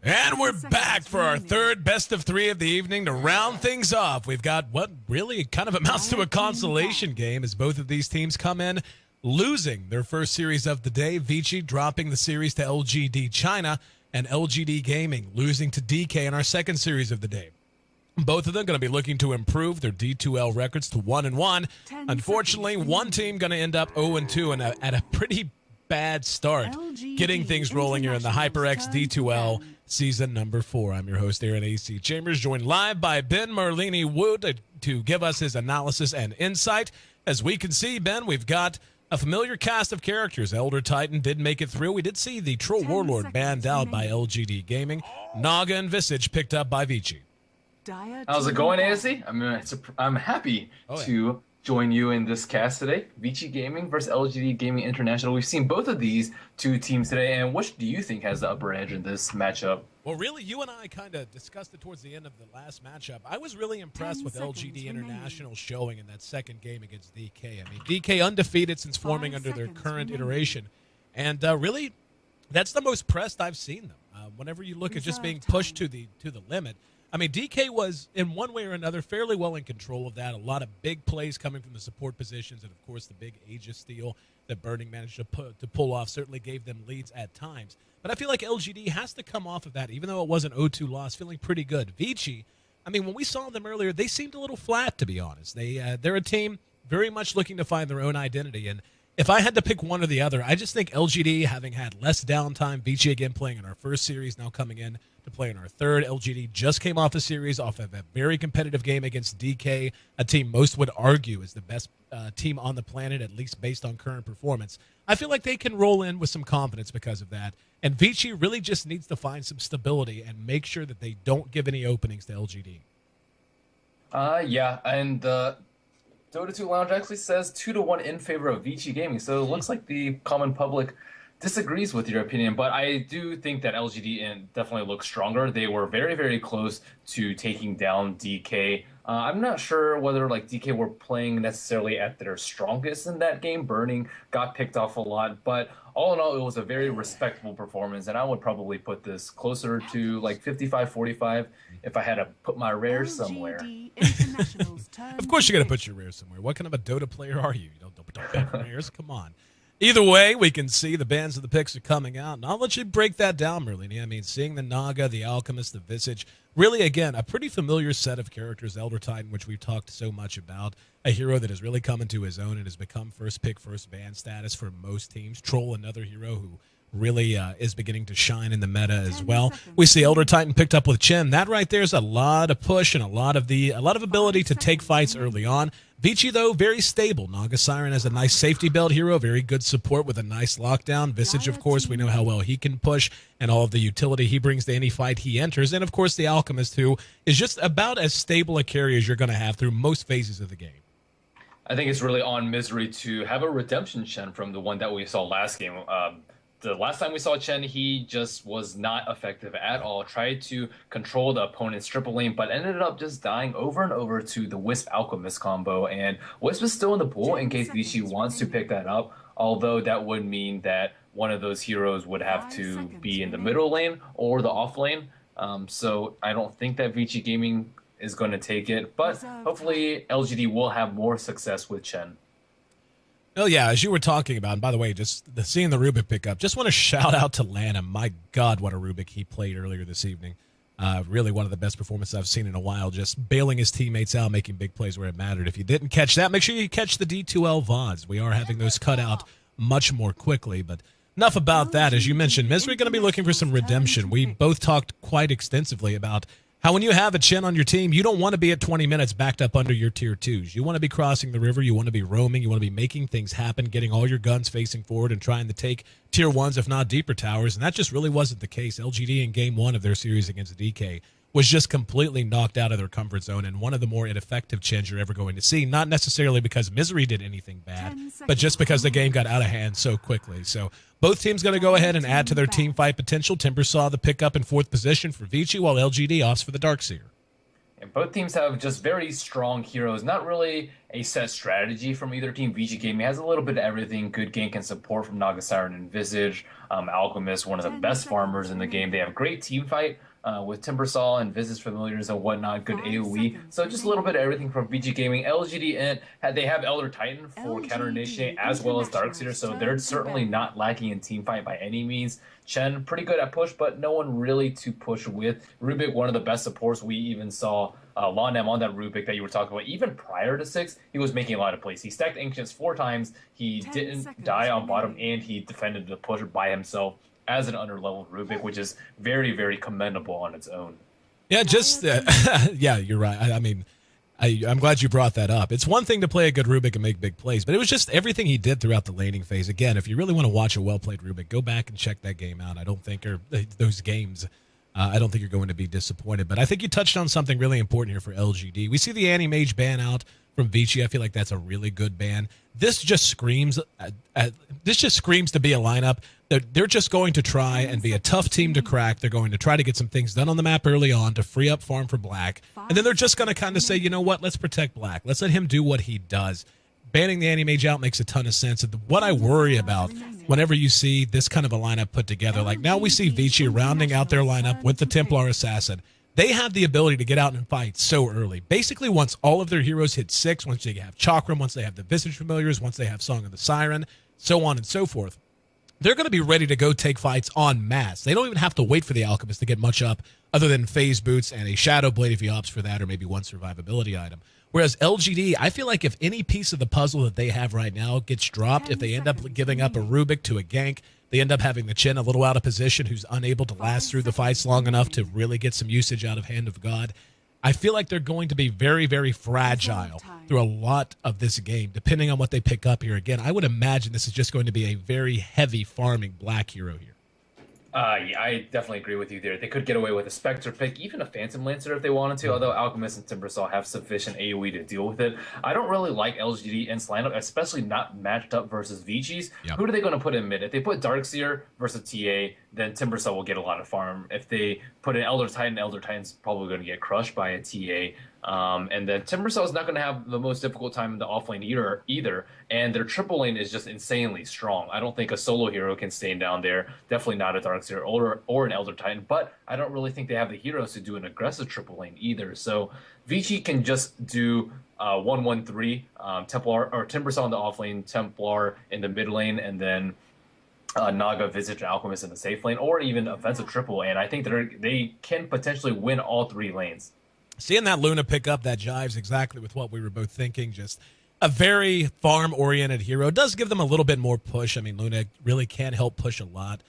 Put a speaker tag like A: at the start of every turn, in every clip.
A: And we're back for our third best of three of the evening to round things off. We've got what really kind of amounts to a consolation game as both of these teams come in losing their first series of the day. Vici dropping the series to LGD China and LGD Gaming losing to DK in our second series of the day. Both of them going to be looking to improve their D2L records to 1-1. Unfortunately, one team going to end up 0-2 and at a pretty bad start getting things rolling here in the HyperX D2L season number 4. I'm your host, Aaron A.C. Chambers, joined live by Ben Merlini Wood to give us his analysis and insight. As we can see, Ben, we've got a familiar cast of characters. Elder Titan did make it through. We did see the Troll Warlord banned out by LGD Gaming. Naga and Visage picked up by Vici.
B: How's it going, ASC? I'm happy to join you in this cast today. Vici Gaming versus LGD Gaming International. We've seen both of these two teams today, and which do you think has the upper edge in this matchup?
A: Well, really, you and I kind of discussed it towards the end of the last matchup. I was really impressed with LGD International showing in that second game against DK. I mean, DK undefeated since forming under their current iteration, and really, that's the most pressed I've seen them. Whenever you look at just being pushed to the limit, I mean, DK was, in one way or another, fairly well in control of that. A lot of big plays coming from the support positions, and, of course, the big Aegis steal that Burning managed to pull off certainly gave them leads at times. But I feel like LGD has to come off of that, even though it was an 0-2 loss, feeling pretty good. Vici, I mean, when we saw them earlier, they seemed a little flat, to be honest. They're a team very much looking to find their own identity, and if I had to pick one or the other, I just think LGD, having had less downtime, Vici again playing in our first series, now coming in to play in our third. LGD just came off a series off of a very competitive game against DK, a team most would argue is the best team on the planet, at least based on current performance. I feel like they can roll in with some confidence because of that. And Vici really just needs to find some stability and make sure that they don't give any openings to LGD.
B: Yeah, and Dota 2 Lounge actually says 2-1 in favor of Vici Gaming, so it looks like the common public disagrees with your opinion, but I do think that LGD definitely looks stronger. They were very, very close to taking down DK. I'm not sure whether like DK were playing necessarily at their strongest in that game. Burning got picked off a lot, but all in all, it was a very respectable performance, and I would probably put this closer to like 55-45 if I had to put my rare somewhere.
A: Of course you got to put your rare somewhere. What kind of a Dota player are you? You don't bet rares? Come on. Either way, we can see the bands of the picks are coming out. And I'll let you break that down, Merlini. I mean, seeing the Naga, the Alchemist, the Visage, really, again, a pretty familiar set of characters. Elder Titan, which we've talked so much about, a hero that has really come into his own and has become first pick, first ban status for most teams. Troll, another hero who really is beginning to shine in the meta as well. We see Elder Titan picked up with Chen. That right there is a lot of push and a lot of ability to take fights early on. Vici, though, very stable. Naga Siren has a nice safety belt hero, very good support with a nice lockdown. Visage, of course, we know how well he can push and all of the utility he brings to any fight he enters. And, of course, the Alchemist, who is just about as stable a carry as you're going to have through most phases of the game.
B: I think it's really on Misery to have a redemption Chen from the one that we saw last game. The last time we saw Chen, he just was not effective at all. Tried to control the opponent's triple lane, but ended up just dying over and over to the Wisp Alchemist combo. And Wisp is still in the pool in case Vici wants to pick that up, although that would mean that one of those heroes would have to be in the middle lane or the off lane. So I don't think that Vici Gaming is going to take it, but hopefully LGD will have more success with Chen.
A: Oh, yeah, as you were talking about, and by the way, just seeing the Rubik pick up, just want to shout out to Lanham. My God, what a Rubik he played earlier this evening. Really one of the best performances I've seen in a while, just bailing his teammates out, making big plays where it mattered. If you didn't catch that, make sure you catch the D2L VODs. We are having those cut out much more quickly, but enough about that. As you mentioned, Misery going to be looking for some redemption. We both talked quite extensively about how when you have a Chen on your team, you don't want to be at 20 minutes backed up under your tier 2s. You want to be crossing the river. You want to be roaming. You want to be making things happen, getting all your guns facing forward and trying to take tier 1s, if not deeper towers. And that just really wasn't the case. LGD in game 1 of their series against DK was just completely knocked out of their comfort zone and one of the more ineffective Chens you're ever going to see, not necessarily because Misery did anything bad, but just because the game got out of hand so quickly. So both teams going to go ahead and add to their team fight potential. Timber saw the pickup in 4th position for Vici, while LGD opts for the Darkseer.
B: And both teams have just very strong heroes. Not really a set strategy from either team. Vici Gaming has a little bit of everything. Good gank and support from Naga Siren and Visage. Alchemist, one of the best farmers in the game. They have great team fight with Timbersaw and Visage familiars and whatnot. Good AoE. So just a little bit of everything from Vici Gaming. LGD.int, they have Elder Titan for counter initiate as well as Darkseer. So they're certainly not lacking in team fight by any means. Chen, pretty good at push, but no one really to push with. Rubik, one of the best supports. We even saw Londam on that Rubik that you were talking about. Even prior to 6, he was making a lot of plays. He stacked Ancients 4 times. He didn't die on bottom, and he defended the push by himself as an underleveled Rubik, which is very, very commendable on its own.
A: Yeah, just yeah, you're right. I mean, I'm glad you brought that up. It's one thing to play a good Rubik and make big plays, but it was just everything he did throughout the laning phase. Again, if you really want to watch a well-played Rubik, go back and check that game out. I don't think, or those games, I don't think you're going to be disappointed. But I think you touched on something really important here for LGD. We see the Anti-Mage ban out from Vici. I feel like that's a really good ban. This just screams to be a lineup. They're just going to try and be a tough team to crack. They're going to try to get some things done on the map early on to free up farm for Black. And then they're just going to kind of say, you know what, let's protect Black. Let's let him do what he does. Banning the Anti-Mage out makes a ton of sense. What I worry about whenever you see this kind of a lineup put together, like now we see Vici rounding out their lineup with the Templar Assassin. They have the ability to get out and fight so early. Basically, once all of their heroes hit 6, once they have Chakram, once they have the Visage Familiars, once they have Song of the Siren, so on and so forth, they're going to be ready to go take fights en masse. They don't even have to wait for the Alchemist to get much up other than phase boots and a Shadow Blade if he opts for that, or maybe one survivability item. Whereas LGD, I feel like if any piece of the puzzle that they have right now gets dropped, if they end up giving up a Rubik to a gank, they end up having the Chen a little out of position who's unable to last through the fights long enough to really get some usage out of Hand of God. I feel like they're going to be very, very fragile through a lot of this game, depending on what they pick up here. Again, I would imagine this is just going to be a very heavy farming Black hero here.
B: Yeah, I definitely agree with you there. They could get away with a Spectre pick, even a Phantom Lancer if they wanted to, although Alchemist and Timbersaw have sufficient AoE to deal with it. I don't really like LGD.int's lineup, especially not matched up versus Vici's. Yep. Who are they going to put in mid? If they put Darkseer versus TA, then Timbersaw will get a lot of farm. If they put an Elder Titan's probably going to get crushed by a TA. And then Timbersaw is not going to have the most difficult time in the offlane either. And their triple lane is just insanely strong. I don't think a solo hero can stay down there. Definitely not a Darkseer or an Elder Titan. But I don't really think they have the heroes to do an aggressive triple lane either. So Vici can just do 1-1-3 Templar or Timbersaw in the offlane, Templar in the mid lane, and then Naga, Visage, Alchemist in the safe lane, or even offensive triple. And I think they can potentially win all 3 lanes.
A: Seeing that Luna pick up, that jives exactly with what we were both thinking. Just a very farm-oriented hero. Does give them a little bit more push. I mean, Luna really can help push a lot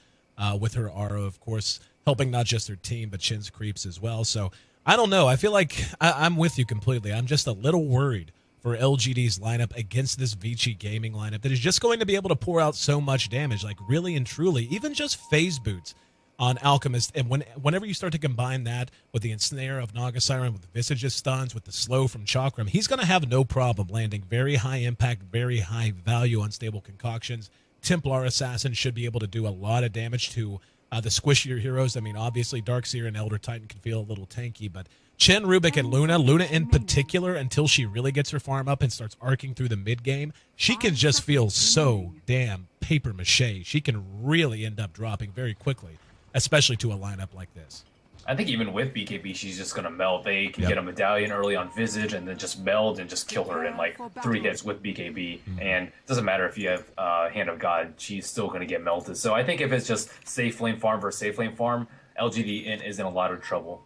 A: with her Aura, of course, helping not just her team, but Shin's creeps as well. So, I don't know. I feel like I'm with you completely. I'm just a little worried for LGD's lineup against this Vici Gaming lineup that is just going to be able to pour out so much damage, like really and truly, even just phase boots on Alchemist. And whenever you start to combine that with the ensnare of Naga Siren, with the Visage's stuns, with the slow from Chakram, he's going to have no problem landing very high impact, very high value unstable concoctions. Templar Assassin should be able to do a lot of damage to the squishier heroes. I mean, obviously Darkseer and Elder Titan can feel a little tanky, but Chen, Rubik, and Luna in particular, until she really gets her farm up and starts arcing through the mid game, she can just feel so damn paper mache. She can really end up dropping very quickly, especially to a lineup like this.
B: I think even with BKB, she's just going to melt. They can get a medallion early on Visage and then just meld and just kill her in like 3 hits with BKB. And it doesn't matter if you have Hand of God, she's still going to get melted. So I think if it's just safe lane farm versus safe lane farm, LGD is in a lot of trouble.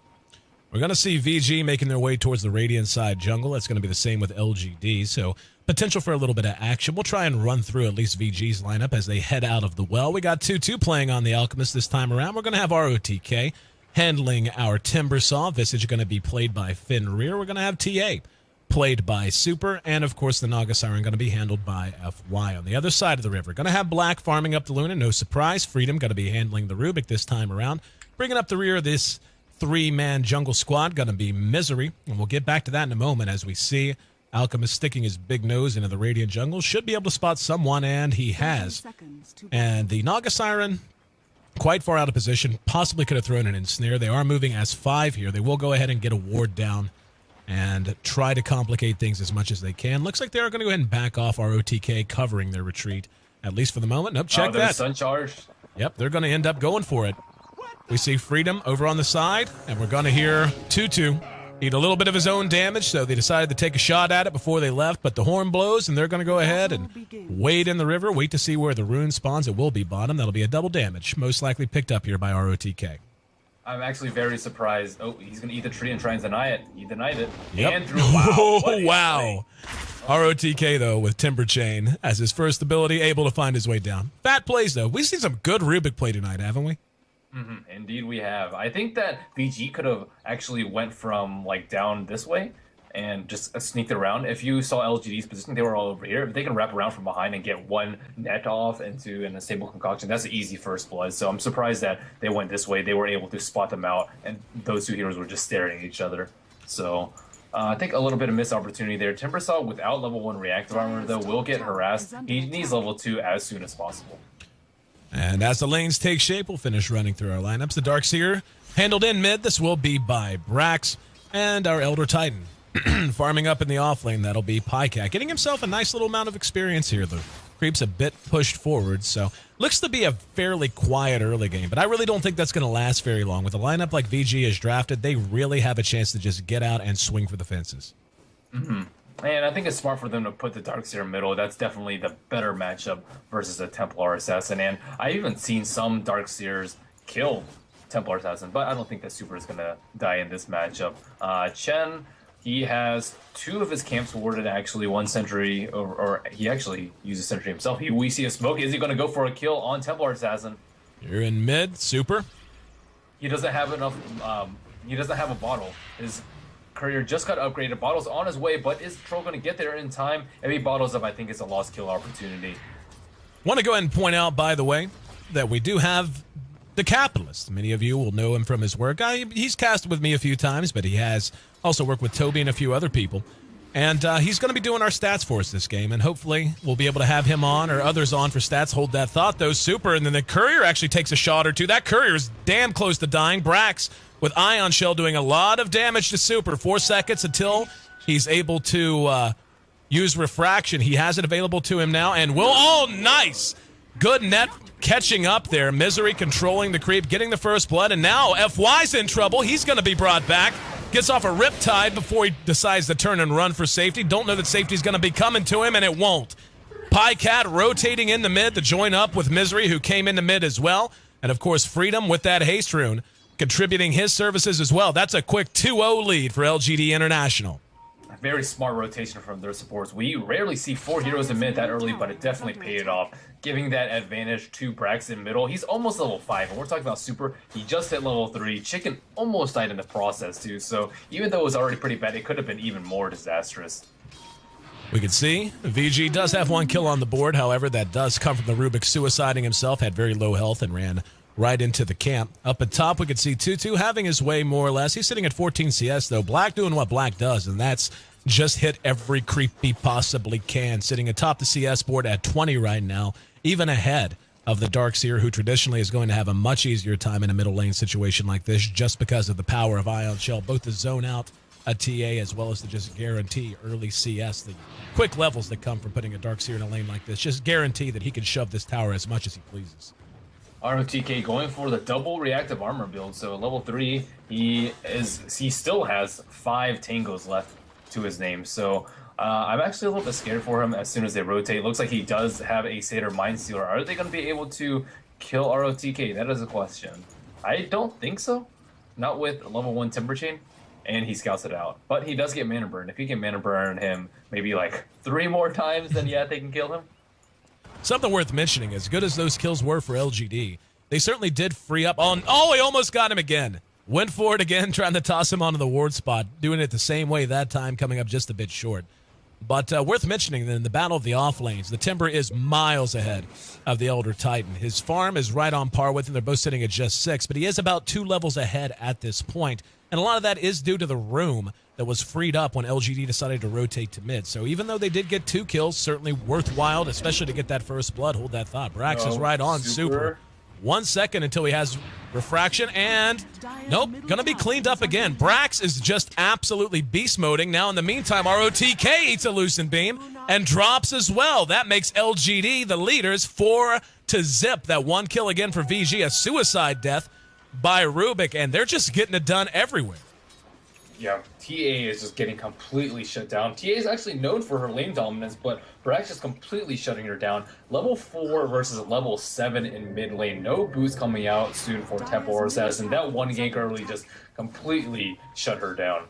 A: We're going to see VG making their way towards the Radiant side jungle. That's going to be the same with LGD. So potential for a little bit of action. We'll try and run through at least VG's lineup as they head out of the well. We got 2-2 playing on the Alchemist this time around. We're going to have ROTK handling our Timbersaw. Visage going to be played by Fenrir. We're going to have TA played by Super. And, of course, the Naga Siren going to be handled by FY. On the other side of the river, going to have Black farming up the Luna. No surprise. Freedom going to be handling the Rubik this time around. Bringing up the rear of this 3-man jungle squad, going to be Misery. And we'll get back to that in a moment as we see Alchemist sticking his big nose into the Radiant jungle. Should be able to spot someone, and he has. And the Naga Siren, quite far out of position, possibly could have thrown an ensnare. They are moving as 5 here. They will go ahead and get a ward down and try to complicate things as much as they can. Looks like they are going to go ahead and back off ROTK, covering their retreat, at least for the moment. Nope, check that.
B: Sun charged.
A: Yep, they're going to end up going for it. We see Freedom over on the side, and we're going to hear Tutu eat a little bit of his own damage, so they decided to take a shot at it before they left, but the horn blows, and they're going to go ahead and wade in the river, wait to see where the rune spawns. It will be bottom. That'll be a double damage, most likely picked up here by ROTK.
B: I'm actually very surprised. Oh, he's going to eat the tree and try and deny it. He denied it.
A: Yep.
B: And threw, wow.
A: Wow. ROTK, though, with Timber Chain as his first ability, able to find his way down. Fat plays, though. We've seen some good Rubik play tonight, haven't we?
B: Mm-hmm. Indeed, we have. I think that VG could have actually went from, like, down this way and just sneaked around. If you saw LGD's position, they were all over here. If they can wrap around from behind and get one net off into an unstable concoction, that's an easy first blood. So I'm surprised that they went this way. They were able to spot them out, and those two heroes were just staring at each other. So I think a little bit of missed opportunity there. Timbersaw, without level 1 reactive armor, though, will get harassed. He needs level 2 as soon as possible.
A: And as the lanes take shape, we'll finish running through our lineups. The Darkseer handled in mid. This will be by Brax and our Elder Titan. Farming up in the off lane, that'll be Pycat. Getting himself a nice little amount of experience here. The creep's a bit pushed forward, so looks to be a fairly quiet early game, but I really don't think that's going to last very long. With a lineup like VG is drafted, they really have a chance to just get out and swing for the fences.
B: Mm-hmm. And I think it's smart for them to put the Darkseer middle. That's definitely the better matchup versus a Templar Assassin. And I've even seen some Darkseers kill Templar Assassin, but I don't think that Super is going to die in this matchup. Chen, he has 2 of his camps warded, actually, 1 sentry, or he actually uses sentry himself. We see a smoke. Is he going to go for a kill on Templar Assassin?
A: You're in mid, Super.
B: He doesn't have enough, he doesn't have a bottle. His courier just got upgraded. Bottle's on his way, but is Troll going to get there in time? If he bottles up, I think it's a lost kill opportunity.
A: Want to go ahead and point out, by the way, that we do have the Capitalist. Many of you will know him from his work. He's casted with me a few times, but he has also worked with Toby and a few other people. And he's going to be doing our stats for us this game, and hopefully we'll be able to have him on or others on for stats. Hold that thought, though. Super, and then the Courier actually takes a shot or two. That Courier is damn close to dying. Brax with Ion Shell doing a lot of damage to Super. 4 seconds until he's able to use Refraction. He has it available to him now, and will... Oh, nice! Good net catching up there. Misery controlling the creep, getting the first blood, and now FY's in trouble. He's going to be brought back. Gets off a Riptide before he decides to turn and run for safety. Don't know that safety's going to be coming to him, and it won't. Pycat rotating in the mid to join up with Misery, who came in the mid as well. And, of course, Freedom with that haste rune, contributing his services as well. That's a quick 2-0 lead for LGD International.
B: Very smart rotation from their supports. We rarely see 4 heroes in mid that early, but it definitely paid off, giving that advantage to Braxton middle. He's almost level 5, and we're talking about Super. He just hit level 3. Chicken almost died in the process, too, so even though it was already pretty bad, it could have been even more disastrous.
A: We can see VG does have 1 kill on the board. However, that does come from the Rubik suiciding himself, had very low health, and ran right into the camp. Up at top, we can see Tutu having his way more or less. He's sitting at 14 CS, though. Black doing what Black does, and that's just hit every creep he possibly can. Sitting atop the CS board at 20 right now, even ahead of the Darkseer, who traditionally is going to have a much easier time in a middle lane situation like this just because of the power of Ion Shell, both to zone out a TA as well as to just guarantee early CS. The quick levels that come from putting a Darkseer in a lane like this just guarantee that he can shove this tower as much as he pleases.
B: ROTK going for the double reactive armor build. So level 3, he still has 5 tangos left to his name. So I'm actually a little bit scared for him as soon as they rotate. It looks like he does have a Satyr Mindstealer. Are they going to be able to kill ROTK? That is a question. I don't think so. Not with level 1 Timber Chain. And he scouts it out. But he does get Mana Burn. If he can Mana Burn him maybe like 3 more times, then yeah, they can kill him.
A: Something worth mentioning, as good as those kills were for LGD, they certainly did free up on... Oh, he almost got him again. Went for it again, trying to toss him onto the ward spot. Doing it the same way that time, coming up just a bit short. But worth mentioning, then, the battle of the off lanes. The Timber is miles ahead of the Elder Titan. His farm is right on par with him. They're both sitting at just 6, but he is about 2 levels ahead at this point. And a lot of that is due to the room that was freed up when LGD decided to rotate to mid. So even though they did get 2 kills, certainly worthwhile, especially to get that first blood. Hold that thought. Brax is right on Super. 1 second until he has refraction, and nope, gonna be cleaned up again. Brax is just absolutely beast moding. Now in the meantime, ROTK eats a Lucent Beam and drops as well. That makes LGD the leaders 4-0. That 1 kill again for VG, a suicide death by Rubik, and they're just getting it done everywhere.
B: Yeah, TA is just getting completely shut down. TA is actually known for her lane dominance, but Brax just completely shutting her down. Level 4 versus level 7 in mid lane. No boost coming out soon for Temple or Assassin. That one gank early just completely shut her down.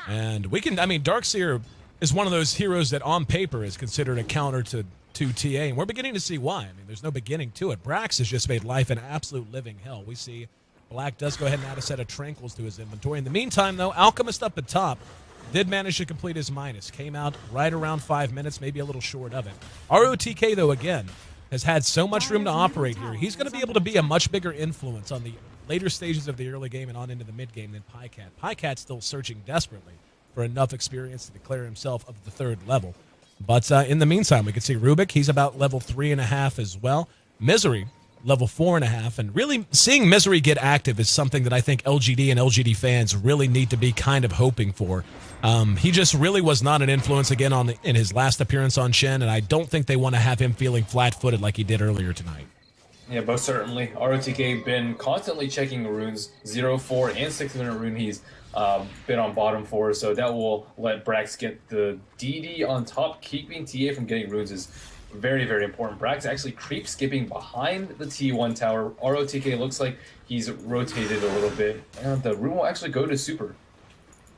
A: And we can, I mean, Darkseer is one of those heroes that on paper is considered a counter to TA, and we're beginning to see why. I mean, there's no beginning to it. Brax has just made life an absolute living hell. We see Black does go ahead and add a set of tranquils to his inventory. In the meantime, though, Alchemist up at top did manage to complete his minus. Came out right around 5 minutes, maybe a little short of it. ROTK, though, again, has had so much room to operate here. He's going to be able to be a much bigger influence on the later stages of the early game and on into the mid game than Pycat. Pycat's still searching desperately for enough experience to declare himself of the 3rd level. But in the meantime, we can see Rubik. He's about level 3.5 as well. Misery, level 4.5, and really seeing Misery get active is something that I think LGD and LGD fans really need to be kind of hoping for. He just really was not an influence again in his last appearance on Shen, and I don't think they want to have him feeling flat-footed like he did earlier tonight.
B: Yeah, most certainly. ROTK been constantly checking runes, 0, 4, and 6-minute rune he's been on bottom for, so that will let Brax get the DD on top. Keeping TA from getting runes is very, very important. Brax actually creep skipping behind the T1 tower. ROTK looks like he's rotated a little bit, and the rune will actually go to super.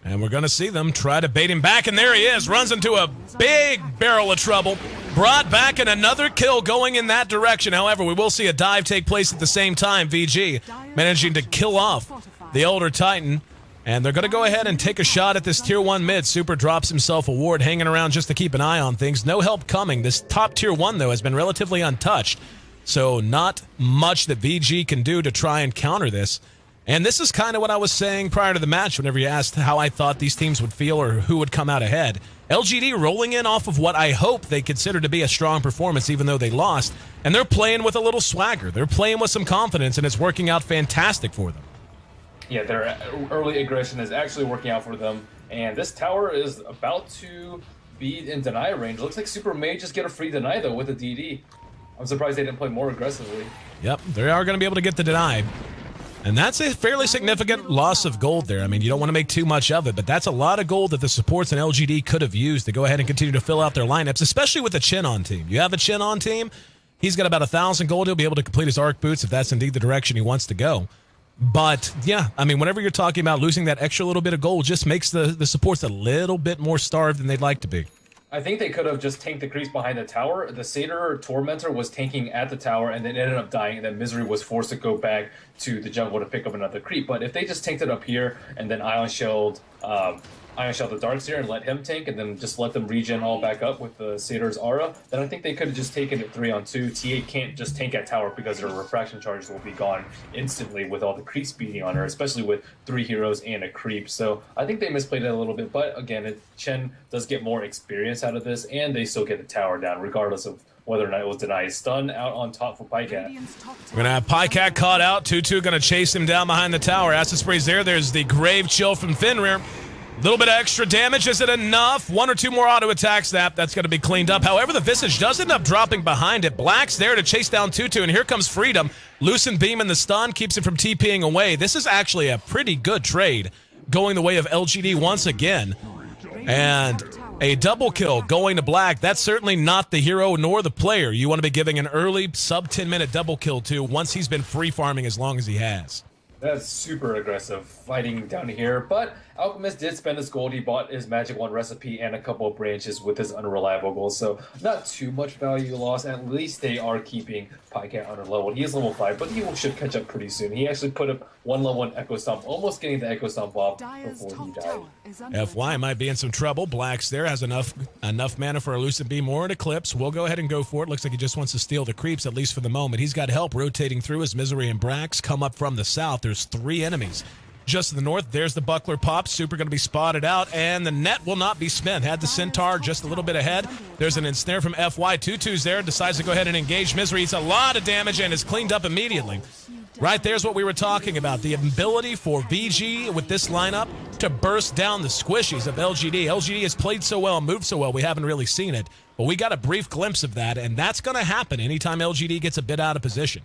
A: And we're going to see them try to bait him back, and there he is. Runs into a big barrel of trouble. Brought back, and another kill going in that direction. However, we will see a dive take place at the same time. VG managing to kill off the Elder Titan. And they're going to go ahead and take a shot at this Tier 1 mid. Super drops himself a ward, hanging around just to keep an eye on things. No help coming. This top Tier 1, though, has been relatively untouched. So not much that VG can do to try and counter this. And this is kind of what I was saying prior to the match whenever you asked how I thought these teams would feel or who would come out ahead. LGD rolling in off of what I hope they consider to be a strong performance even though they lost. And they're playing with a little swagger. They're playing with some confidence, and it's working out fantastic for them.
B: Yeah, their early aggression is actually working out for them. And this tower is about to be in deny range. Looks like Super may just get a free deny, though, with a DD. I'm surprised they didn't play more aggressively.
A: Yep, they are going to be able to get the deny. And that's a fairly significant loss of gold there. I mean, you don't want to make too much of it, but that's a lot of gold that the supports and LGD could have used to go ahead and continue to fill out their lineups, especially with the Chin on team. You have a Chin on team, he's got about 1,000 gold. He'll be able to complete his arc boots if that's indeed the direction he wants to go. But, yeah, I mean, whenever you're talking about losing that extra little bit of gold, just makes the supports a little bit more starved than they'd like to be.
B: I think they could have just tanked the creeps behind the tower. The Satyr Tormentor was tanking at the tower and then ended up dying, and then Misery was forced to go back to the jungle to pick up another creep. But if they just tanked it up here and then Ion Shelled the Darkseer and let him tank and then just let them regen all back up with the Satyr's aura, then I think they could have just taken it 3-on-2. TA can't just tank at tower because their refraction charges will be gone instantly with all the creeps beating on her, especially with 3 heroes and a creep. So I think they misplayed it a little bit, but again, Chen does get more experience out of this, and they still get the tower down regardless of whether or not it was denied. Stun out on top for Pycat.
A: We're going to have Pycat caught out. 2-2 going to chase him down behind the tower. Acid Spray's there. There's the Grave Chill from Fenrir. A little bit of extra damage. Is it enough? 1 or 2 more auto attacks. That's going to be cleaned up. However, the Visage does end up dropping behind it. Black's there to chase down 2-2, and here comes Freedom. Lucent Beam in the stun keeps him from TPing away. This is actually a pretty good trade going the way of LGD once again. And a double kill going to Black. That's certainly not the hero nor the player you want to be giving an early sub-10-minute double kill to once he's been free farming as long as he has.
B: That's super aggressive fighting down here, but Alchemist did spend his gold. He bought his Magic Wand recipe and a couple of branches with his unreliable gold, so not too much value lost. At least they are keeping Pycat under level. He is level 5, but he should catch up pretty soon. He actually put up 1 level 1 Echo Stomp, almost getting the Echo Stomp off before he died.
A: FY might be in some trouble. Black's there, has enough mana for a Lucent Beam or an Eclipse. We'll go ahead and go for it. Looks like he just wants to steal the creeps, at least for the moment. He's got help rotating through as Misery and Brax come up from the south. There's 3 enemies just to the north. There's the Buckler pop. Super going to be spotted out, and the net will not be spent. Had the Centaur just a little bit ahead. There's an ensnare from FY. 2-2's there. Decides to go ahead and engage Misery. Eats a lot of damage and is cleaned up immediately. Right there's what we were talking about. The ability for VG with this lineup to burst down the squishies of LGD. LGD has played so well, moved so well, we haven't really seen it. But we got a brief glimpse of that, and that's going to happen anytime LGD gets a bit out of position.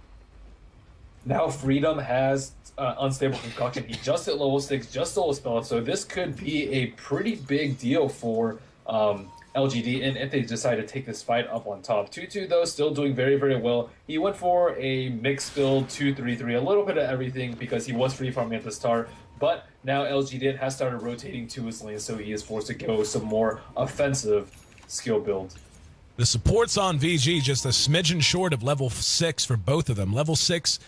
B: Now Freedom has Unstable Concoction. He just hit level 6, just stole a spell, so this could be a pretty big deal for LGD, and if they decide to take this fight up on top. 2-2, though, still doing very, very well. He went for a mixed build, 2-3-3, a little bit of everything because he was free farming at the start, but now LGD has started rotating to his lane, so he is forced to go some more offensive skill build.
A: The support's on VG, just a smidgen short of level 6 for both of them. Level 6,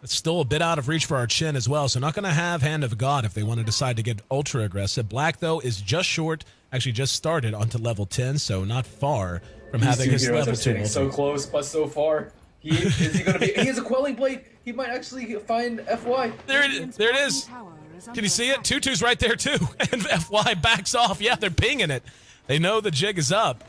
A: it's still a bit out of reach for our Chin as well, so not going to have Hand of God if they want to decide to get ultra aggressive. Black, though, is just short, actually just started onto level 10, so not far from having his level 2 multi.
B: So close, but so far. He has a Quelling Blade. He might actually find FY.
A: There it is. Can you see it? 2-2's right there, too. And FY backs off. Yeah, they're pinging it. They know the jig is up.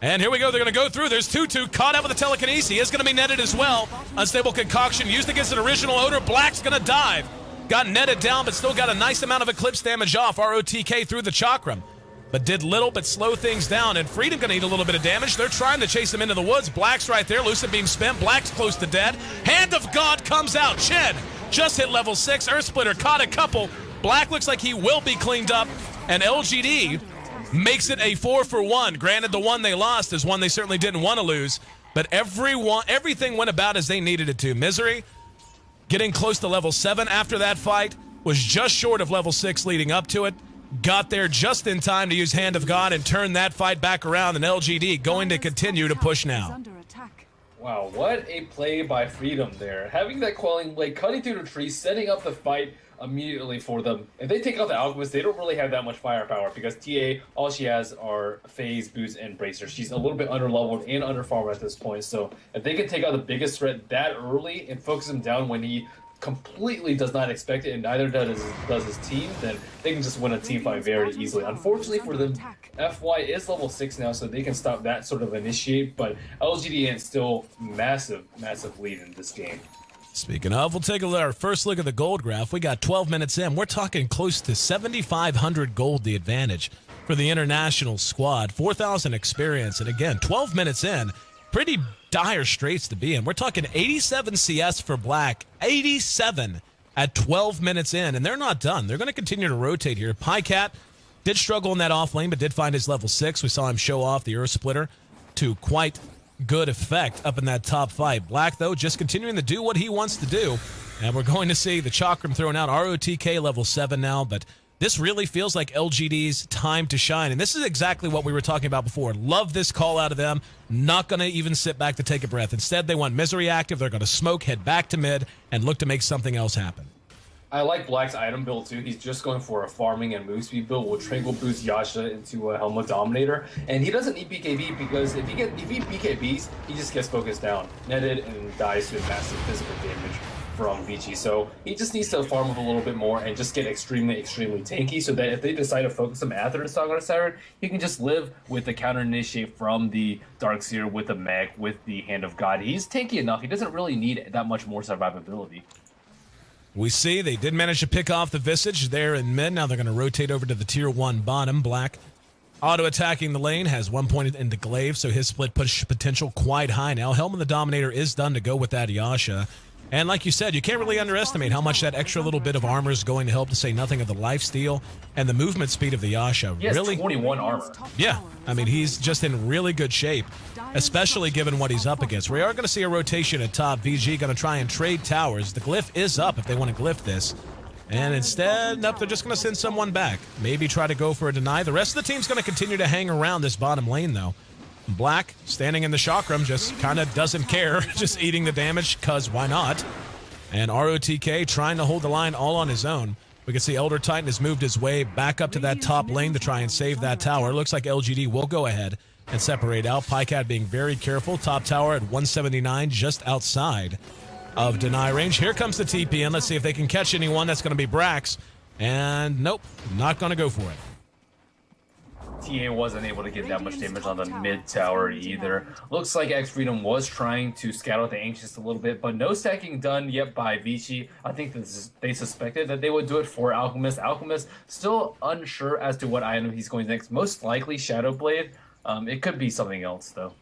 A: And here we go. They're going to go through. There's 2-2 caught out with the telekinesis. He is going to be netted as well. Unstable Concoction used against an original odor. Black's going to dive. Got netted down, but still got a nice amount of eclipse damage off. ROTK through the chakram. But did little but slow things down. And Freedom going to eat a little bit of damage. They're trying to chase him into the woods. Black's right there. Lucid being spent. Black's close to dead. Hand of God comes out. Chen just hit level 6. Earth Splitter caught a couple. Black looks like he will be cleaned up. And LGD makes it a 4-for-1. Granted, the one they lost is one they certainly didn't want to lose. But everything went about as they needed it to. Misery getting close to level 7 after that fight. Was just short of level 6 leading up to it. Got there just in time to use Hand of God and turn that fight back around, and LGD going to continue to push now.
B: Wow, what a play by Freedom there. Having that Quelling Blade, cutting through the tree, setting up the fight immediately for them. If they take out the Alchemist, they don't really have that much firepower because TA, all she has are Phase, Boost, and Bracer. She's a little bit underleveled and underfarmed at this point, so if they can take out the biggest threat that early and focus him down when he completely does not expect it, and neither does his team, then they can just win a team fight very easily. Unfortunately for them, FY is level 6 now, so they can stop that sort of initiate, but LGD.int still massive lead in this game.
A: Speaking of, we'll take our first look at the gold graph. We got 12 minutes in. We're talking close to 7,500 gold, the advantage for the international squad. 4,000 experience, and again, 12 minutes in. Pretty dire straits to be in. We're talking 87 CS for Black, 87 at 12 minutes in, and they're not done. They're going to continue to rotate here. Pycat did struggle in that off lane, but did find his level 6. We saw him show off the Earth Splitter to quite good effect up in that top fight. Black, though, just continuing to do what he wants to do, and we're going to see the chakram thrown out. ROTK level 7 now, but this really feels like LGD's time to shine, and this is exactly what we were talking about before. Love this call out of them. Not going to even sit back to take a breath. Instead, they want Misery active. They're going to smoke, head back to mid, and look to make something else happen.
B: I like Black's item build, too. He's just going for a farming and move speed build. Will Tranquil boost Yasha into a Helmet Dominator, and he doesn't need BKB because if he BKBs, he just gets focused down, netted, and dies to massive physical damage from Vici. So he just needs to farm up a little bit more and just get extremely tanky so that if they decide to focus him after the Saga Siren, he can just live with the counter initiate from the Darkseer, with the Meg, with the Hand of God. He's tanky enough. He doesn't really need that much more survivability.
A: We see they did manage to pick off the Visage there in mid. Now they're going to rotate over to the tier 1 bottom. Black auto-attacking the lane, has 1 point into Glaive, so his split push potential quite high now. Helm the Dominator is done to go with that Yasha. And like you said, you can't really underestimate how much that extra little bit of armor is going to help, to say nothing of the lifesteal and the movement speed of the Yasha.
B: He has really 21 armor.
A: Yeah, I mean, he's just in really good shape, especially given what he's up against. We are going to see a rotation at top. VG going to try and trade towers. The glyph is up if they want to glyph this. And instead, nope, they're just going to send someone back. Maybe try to go for a deny. The rest of the team's going to continue to hang around this bottom lane, though. Black, standing in the chakram, just kind of doesn't care, just eating the damage, because why not? And ROTK trying to hold the line all on his own. We can see Elder Titan has moved his way back up to that top lane to try and save that tower. Looks like LGD will go ahead and separate out. Pycat being very careful. Top tower at 179, just outside of deny range. Here comes the TP, and let's see if they can catch anyone. That's going to be Brax. And nope, not going to go for it.
B: TA wasn't able to get that much damage on the mid tower either. Looks like X Freedom was trying to scout out the Ancients a little bit, but no stacking done yet by Vici. I think they suspected that they would do it for Alchemist. Alchemist still unsure as to what item he's going next. Most likely Shadow Blade. It could be something else though.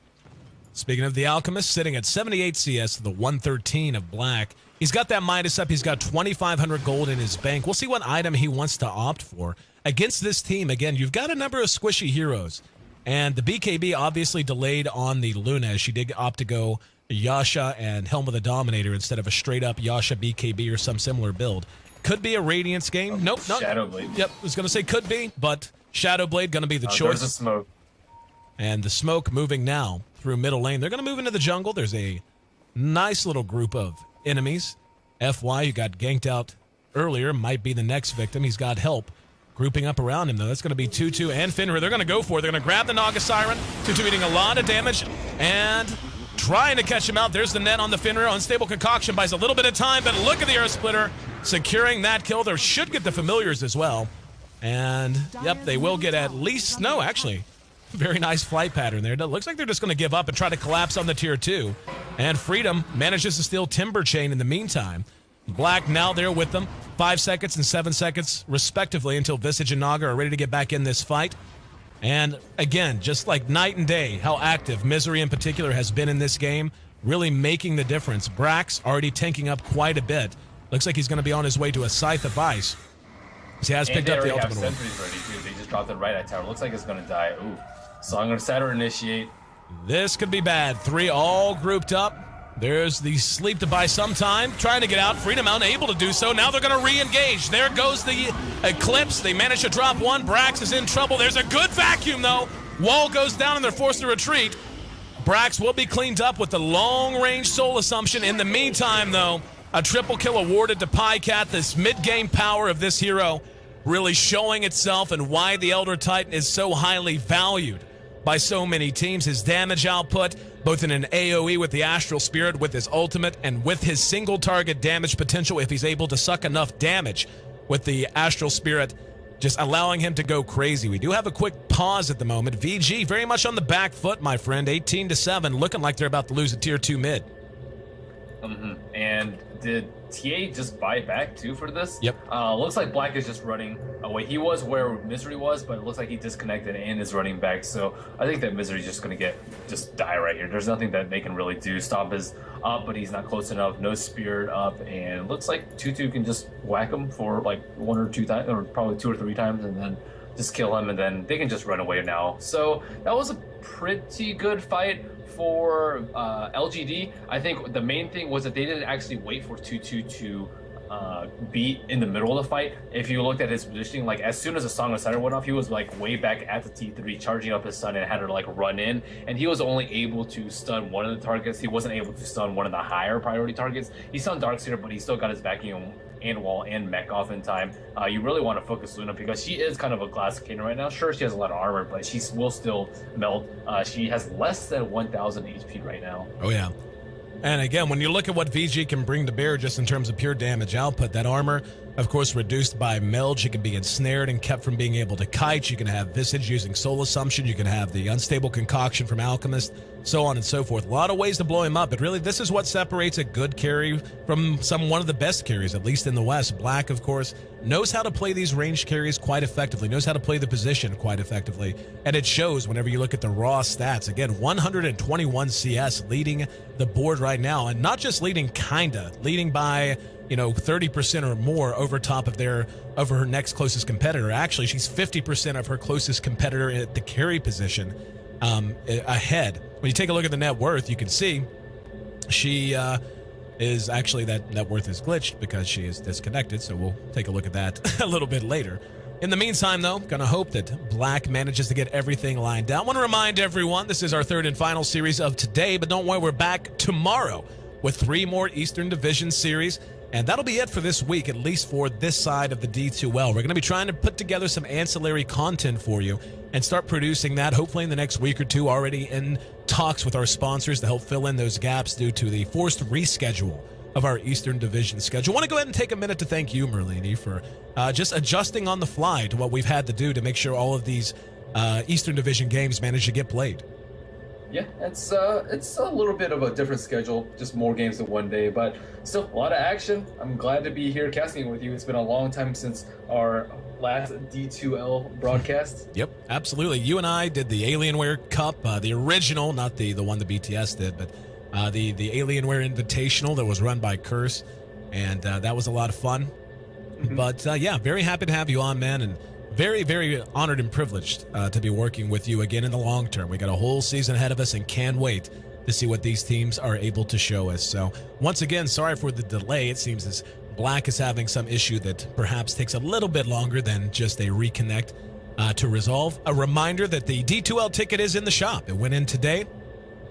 A: Speaking of the Alchemist, sitting at 78 CS to the 113 of Black. He's got that Midas up. He's got 2,500 gold in his bank. We'll see what item he wants to opt for. Against this team, again, you've got a number of squishy heroes. And the BKB obviously delayed on the Luna as she did opt to go Yasha and Helm of the Dominator instead of a straight-up Yasha BKB or some similar build. Could be a Radiance game. Nope, not
B: Shadow Blade.
A: Yep, I was going to say could be, but Shadow Blade going to be the choice.
B: There's a smoke.
A: And the smoke moving now through middle lane. They're going to move into the jungle. There's a nice little group of enemies. FY, who got ganked out earlier, might be the next victim. He's got help grouping up around him, though. That's going to be Tutu and Finra. They're going to go for it. They're going to grab the Naga Siren. Tutu eating a lot of damage and trying to catch him out. There's the net on the Finra. Unstable Concoction buys a little bit of time, but look at the Earth Splitter securing that kill. They should get the familiars as well. And, yep, they will get at least... No, actually... Very nice flight pattern there. It looks like they're just going to give up and try to collapse on the tier 2. And Freedom manages to steal Timber Chain in the meantime. Black now there with them. 5 seconds and 7 seconds, respectively, until Visage and Naga are ready to get back in this fight. And again, just like night and day, how active Misery in particular has been in this game, really making the difference. Brax already tanking up quite a bit. Looks like he's going to be on his way to a Scythe of Ice. He has picked up the ultimate one.
B: Ready too. They just dropped it right at tower. Looks like it's going to die. Ooh. So I'm going to Saturn initiate.
A: This could be bad. 3 all grouped up. There's the sleep to buy some time. Trying to get out. Freedom unable to do so. Now they're going to re-engage. There goes the Eclipse. They managed to drop one. Brax is in trouble. There's a good vacuum, though. Wall goes down, and they're forced to retreat. Brax will be cleaned up with the long-range Soul Assumption. In the meantime, though, a triple kill awarded to Pycat. This mid-game power of this hero really showing itself and why the Elder Titan is so highly valued by so many teams. His damage output, both in an AoE with the Astral Spirit, with his ultimate, and with his single target damage potential if he's able to suck enough damage with the Astral Spirit, just allowing him to go crazy. We do have a quick pause at the moment. VG very much on the back foot, my friend. 18-7, looking like they're about to lose a tier 2 mid.
B: And did TA just buy back too for this?
A: Yep.
B: Looks like Black is just running away. He was where Misery was, but it looks like he disconnected and is running back. So I think that Misery's just going to just die right here. There's nothing that they can really do. Stomp is up, but he's not close enough. No Spirit up, and it looks like Tutu can just whack him for like 1 or 2 times, or probably 2 or 3 times, and then just kill him, and then they can just run away now. So that was a pretty good fight for LGD. I think the main thing was that they didn't actually wait for Tutu to be in the middle of the fight. If you looked at his positioning, like as soon as the Song of Siren went off, he was like way back at the T3 charging up his stun and had to like run in, and he was only able to stun one of the targets. He wasn't able to stun one of the higher priority targets. He stunned Darkseer, but he still got his vacuum and wall and mech off in time. You really want to focus Luna because she is kind of a glass cannon right now. Sure, she has a lot of armor, but she will still melt. She has less than 1,000 HP right now.
A: Oh yeah. And again, when you look at what VG can bring to bear just in terms of pure damage output, that armor, of course, reduced by meld. She can be ensnared and kept from being able to kite. You can have Visage using Soul Assumption. You can have the Unstable Concoction from Alchemist, so on and so forth. A lot of ways to blow him up, but really this is what separates a good carry from one of the best carries, at least in the West. Black, of course, knows how to play these ranged carries quite effectively, knows how to play the position quite effectively, and it shows whenever you look at the raw stats. Again, 121 CS leading the board right now, and not just leading leading by 30% or more over top of her next closest competitor. Actually, she's 50% of her closest competitor at the carry position ahead. When you take a look at the net worth, you can see she is actually, that net worth is glitched because she is disconnected, so we'll take a look at that a little bit later. In the meantime, though, gonna hope that Black manages to get everything lined out. I want to remind everyone, this is our third and final series of today, but don't worry, we're back tomorrow with 3 more Eastern Division series. And that'll be it for this week, at least for this side of the D2L. We're going to be trying to put together some ancillary content for you and start producing that hopefully in the next week or two, already in talks with our sponsors to help fill in those gaps due to the forced reschedule of our Eastern Division schedule. I want to go ahead and take a minute to thank you, Merlini, for just adjusting on the fly to what we've had to do to make sure all of these Eastern Division games manage to get played.
B: Yeah, it's a little bit of a different schedule, just more games in one day, but still a lot of action. I'm glad to be here casting with you. It's been a long time since our last D2L broadcast.
A: Yep, absolutely. You and I did the Alienware Cup, the original, not the one the BTS did, but the Alienware Invitational that was run by Curse, and that was a lot of fun. Mm-hmm. But yeah, very happy to have you on, man, and very, very honored and privileged to be working with you again in the long term. We got a whole season ahead of us and can't wait to see what these teams are able to show us. So once again, sorry for the delay. It seems as Black is having some issue that perhaps takes a little bit longer than just a reconnect to resolve. A reminder that the D2L ticket is in the shop. It went in today,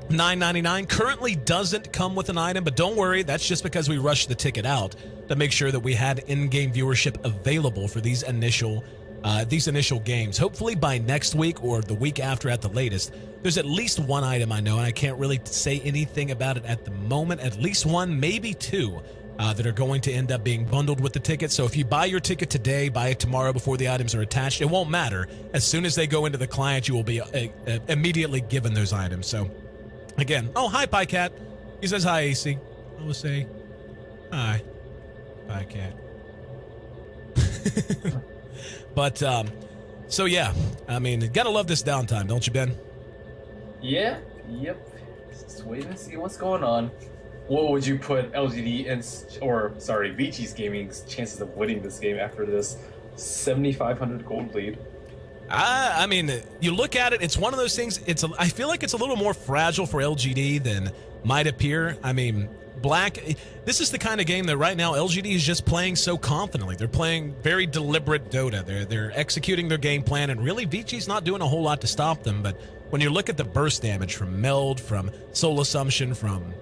A: $9.99. Currently doesn't come with an item, but don't worry, that's just because we rushed the ticket out to make sure that we had in-game viewership available for these initial games. Hopefully by next week or the week after at the latest. There's at least one item I know, and I can't really say anything about it at the moment. At least one, maybe two, that are going to end up being bundled with the ticket. So if you buy your ticket today, buy it tomorrow before the items are attached, it won't matter. As soon as they go into the client, you will be immediately given those items. So again, oh, hi, PyCat. He says hi, AC. I will say hi, PyCat. But, so yeah, I mean, gotta love this downtime, don't you, Ben?
B: Yeah, yep. Just wait and see what's going on. What would you put LGD Vici's gaming's chances of winning this game after this 7,500 gold lead?
A: I mean, you look at it, it's one of those things, I feel like it's a little more fragile for LGD than might appear. I mean, Black, this is the kind of game that right now LGD is just playing so confidently. They're playing very deliberate Dota. They're executing their game plan, and really Vici's not doing a whole lot to stop them. But when you look at the burst damage from Meld, from Soul Assumption, from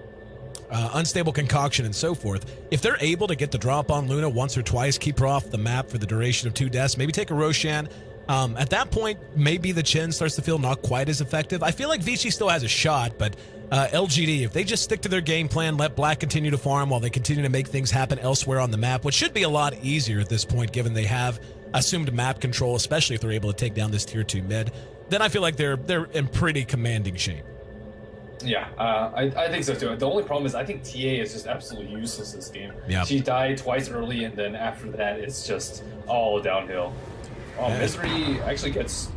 A: Unstable Concoction, and so forth, if they're able to get the drop on Luna once or twice, keep her off the map for the duration of 2 deaths, maybe take a Roshan, at that point, maybe the Chen starts to feel not quite as effective. I feel like Vici still has a shot, but LGD, if they just stick to their game plan, let Black continue to farm while they continue to make things happen elsewhere on the map, which should be a lot easier at this point, given they have assumed map control, especially if they're able to take down this tier 2 mid, then I feel like they're in pretty commanding shape.
B: Yeah, I think so too. The only problem is I think TA is just absolutely useless this game.
A: Yep.
B: She died twice early, and then after that, it's just all downhill. Misery actually gets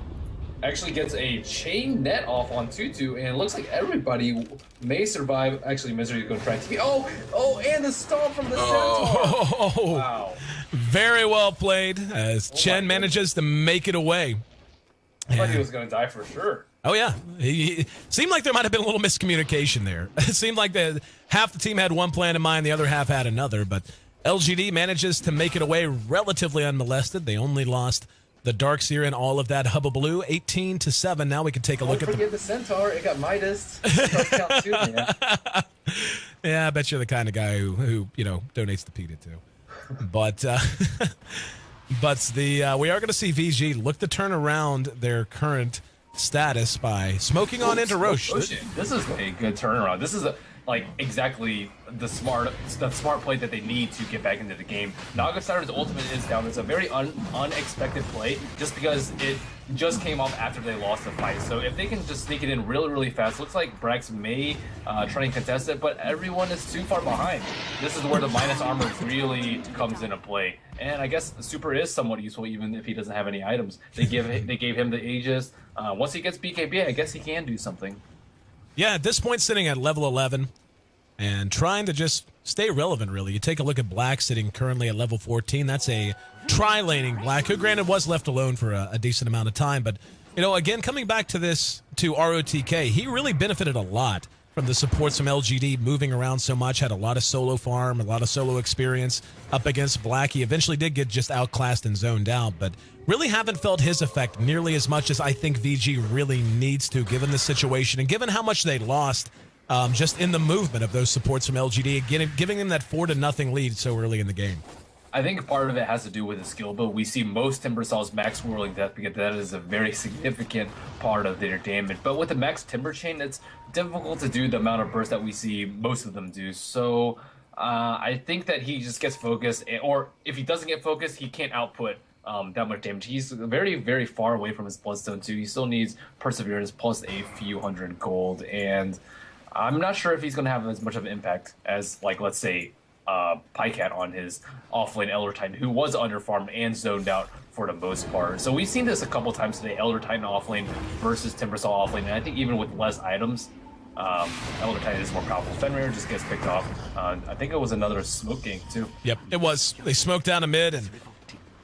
B: a chain net off on Tutu, and it looks like everybody may survive. Actually, Misery is going to try to... Oh, and the stomp from the Centaur! Wow.
A: Very well played, as Chen manages to make it away.
B: I thought he was going to die for sure.
A: Oh, yeah. He seemed like there might have been a little miscommunication there. It seemed like half the team had one plan in mind, the other half had another, but LGD manages to make it away relatively unmolested. They only lost the Darkseer and all of that hubbubaloo, 18-7. Now we can take a look at
B: the Centaur. It got Midas. Count too, man.
A: Yeah, I bet you're the kind of guy who donates to PETA too. But we are going to see VG look to turn around their current status by smoking on into Roche.
B: This is a good turnaround. This is exactly the smart play that they need to get back into the game. Nagastar's ultimate is down. It's a very unexpected play just because it just came off after they lost the fight. So if they can just sneak it in really, really fast, looks like Brax may try and contest it, but everyone is too far behind. This is where the minus armor really comes into play. And I guess Super is somewhat useful even if he doesn't have any items. They gave him the Aegis. Once he gets BKB, I guess he can do something.
A: Yeah, at this point, sitting at level 11 and trying to just stay relevant, really. You take a look at Black sitting currently at level 14. That's a tri-laning Black, who granted was left alone for a decent amount of time. But, again, coming back to ROTK, he really benefited a lot from the supports from LGD moving around so much, had a lot of solo farm, a lot of solo experience up against Black. He eventually did get just outclassed and zoned out, but really haven't felt his effect nearly as much as I think VG really needs to, given the situation and given how much they lost just in the movement of those supports from LGD, giving them that 4-0 lead so early in the game.
B: I think part of it has to do with the skill build. We see most Timbersaws max whirling death because that is a very significant part of their damage. But with the max Timber Chain, it's difficult to do the amount of burst that we see most of them do. So I think that he just gets focused, or if he doesn't get focused, he can't output that much damage. He's very, very far away from his Bloodstone too. He still needs Perseverance plus a few hundred gold, and I'm not sure if he's going to have as much of an impact as, like, let's say, Pycat on his offlane Elder Titan, who was underfarmed and zoned out for the most part. So we've seen this a couple times today, Elder Titan offlane versus Timbersaw offlane, and I think even with less items, Elder Titan is more powerful. Fenrir just gets picked off. I think it was another smoke gank too.
A: Yep, it was. They smoked down a mid, and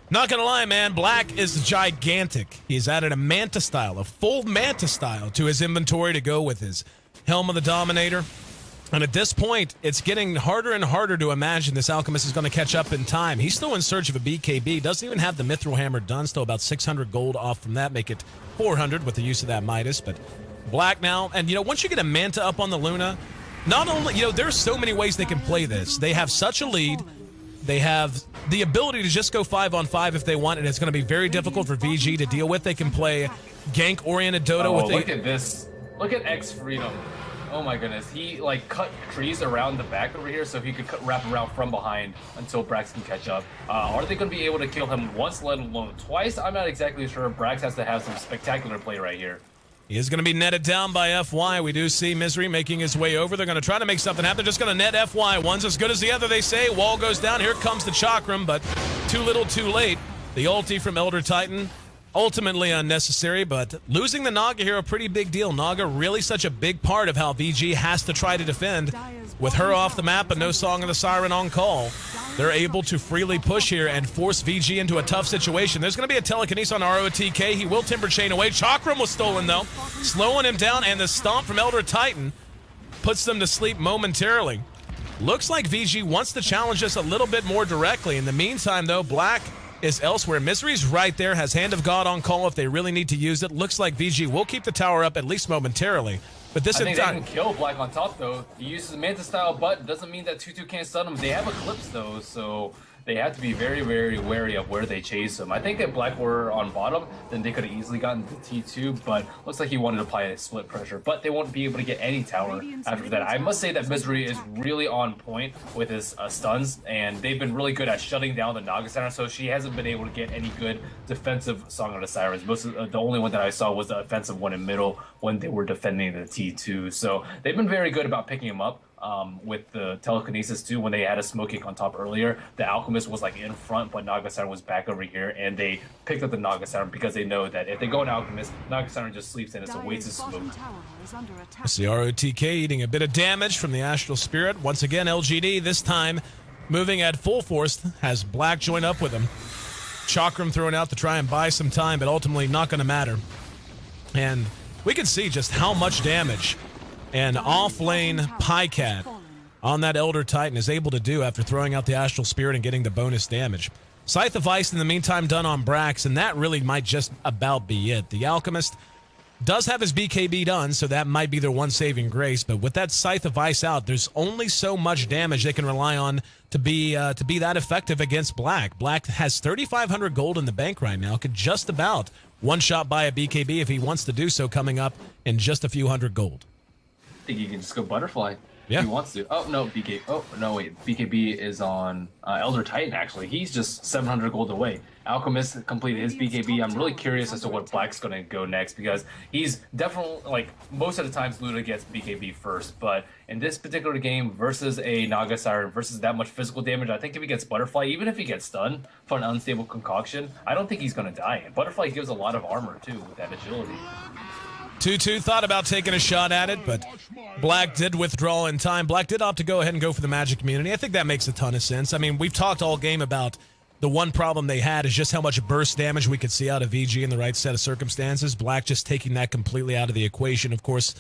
A: not gonna lie, man, Black is gigantic. He's added a Manta style, a full Manta style to his inventory to go with his Helm of the Dominator. And at this point, it's getting harder and harder to imagine this Alchemist is going to catch up in time. He's still in search of a BKB. Doesn't even have the Mithril Hammer done. Still about 600 gold off from that. Make it 400 with the use of that Midas. But Black now, and once you get a Manta up on the Luna, not only, there's so many ways they can play this. They have such a lead. They have the ability to just go 5-on-5 if they want, and it's going to be very difficult for VG to deal with. They can play gank-oriented Dota with
B: look at this. Look at X Freedom. Oh my goodness, he cut trees around the back over here so he could wrap around from behind until Brax can catch up. Are they going to be able to kill him once, let alone twice? I'm not exactly sure. Brax has to have some spectacular play right here.
A: He is going to be netted down by FY. We do see Misery making his way over. They're going to try to make something happen. They're just going to net FY. One's as good as the other, they say. Wall goes down. Here comes the Chakram, but too little, too late. The ulti from Elder Titan, ultimately unnecessary, but losing the Naga here, a pretty big deal. Naga really such a big part of how VG has to try to defend. With her off the map and no Song of the Siren on call, they're able to freely push here and force VG into a tough situation. There's going to be a telekinesis on ROTK. He will Timber Chain away. Chakram was stolen, though, slowing him down, and the stomp from Elder Titan puts them to sleep momentarily. Looks like VG wants to challenge us a little bit more directly. In the meantime, though, Black is elsewhere. Misery's right there, has Hand of God on call if they really need to use it. Looks like VG will keep the tower up at least momentarily. But this
B: I think they can kill Black on top, though. He uses the Manta style, but doesn't mean that 2-2 can't stun him. They have Eclipse, though, so they have to be very, very wary of where they chase him. I think if Black were on bottom, then they could have easily gotten the T2, but looks like he wanted to apply a split pressure. But they won't be able to get any tower after that. I must say that Misery is really on point with his stuns, and they've been really good at shutting down the Naga Center, so she hasn't been able to get any good defensive Song of the Sirens. The only one that I saw was the offensive one in middle when they were defending the T2. So they've been very good about picking him up. With the telekinesis too, when they had a smoking on top earlier, the Alchemist was in front, but Naga Siren was back over here, and they picked up the Naga Siren because they know that if they go an Alchemist, Naga Siren just sleeps and it's a waste of smoke.
A: It's the ROTK eating a bit of damage from the Astral Spirit. Once again, LGD, this time moving at full force, has Black join up with him. Chakram thrown out to try and buy some time, but ultimately not going to matter. And we can see just how much damage and off-lane Pycat on that Elder Titan is able to do after throwing out the Astral Spirit and getting the bonus damage. Scythe of Ice in the meantime done on Brax, and that really might just about be it. The Alchemist does have his BKB done, so that might be their one saving grace, but with that Scythe of Ice out, there's only so much damage they can rely on to be that effective against Black. Black has 3,500 gold in the bank right now, could just about one-shot buy a BKB if he wants to do so coming up in just a few hundred gold.
B: I think he can just go Butterfly
A: if
B: he wants to. Oh, no, BKB. Oh, no, wait. BKB is on Elder Titan, actually. He's just 700 gold away. Alchemist completed his BKB. I'm really curious as to what Black's going to go next because he's definitely, most of the times Luna gets BKB first, but in this particular game versus a Naga Siren versus that much physical damage, I think if he gets Butterfly, even if he gets stunned for an unstable concoction, I don't think he's going to die. And Butterfly gives a lot of armor, too, with that agility.
A: 2-2 thought about taking a shot at it, but Black did withdraw in time. Black did opt to go ahead and go for the Magic Community. I think that makes a ton of sense. I mean, we've talked all game about the one problem they had is just how much burst damage we could see out of VG in the right set of circumstances. Black just taking that completely out of the equation. Of course,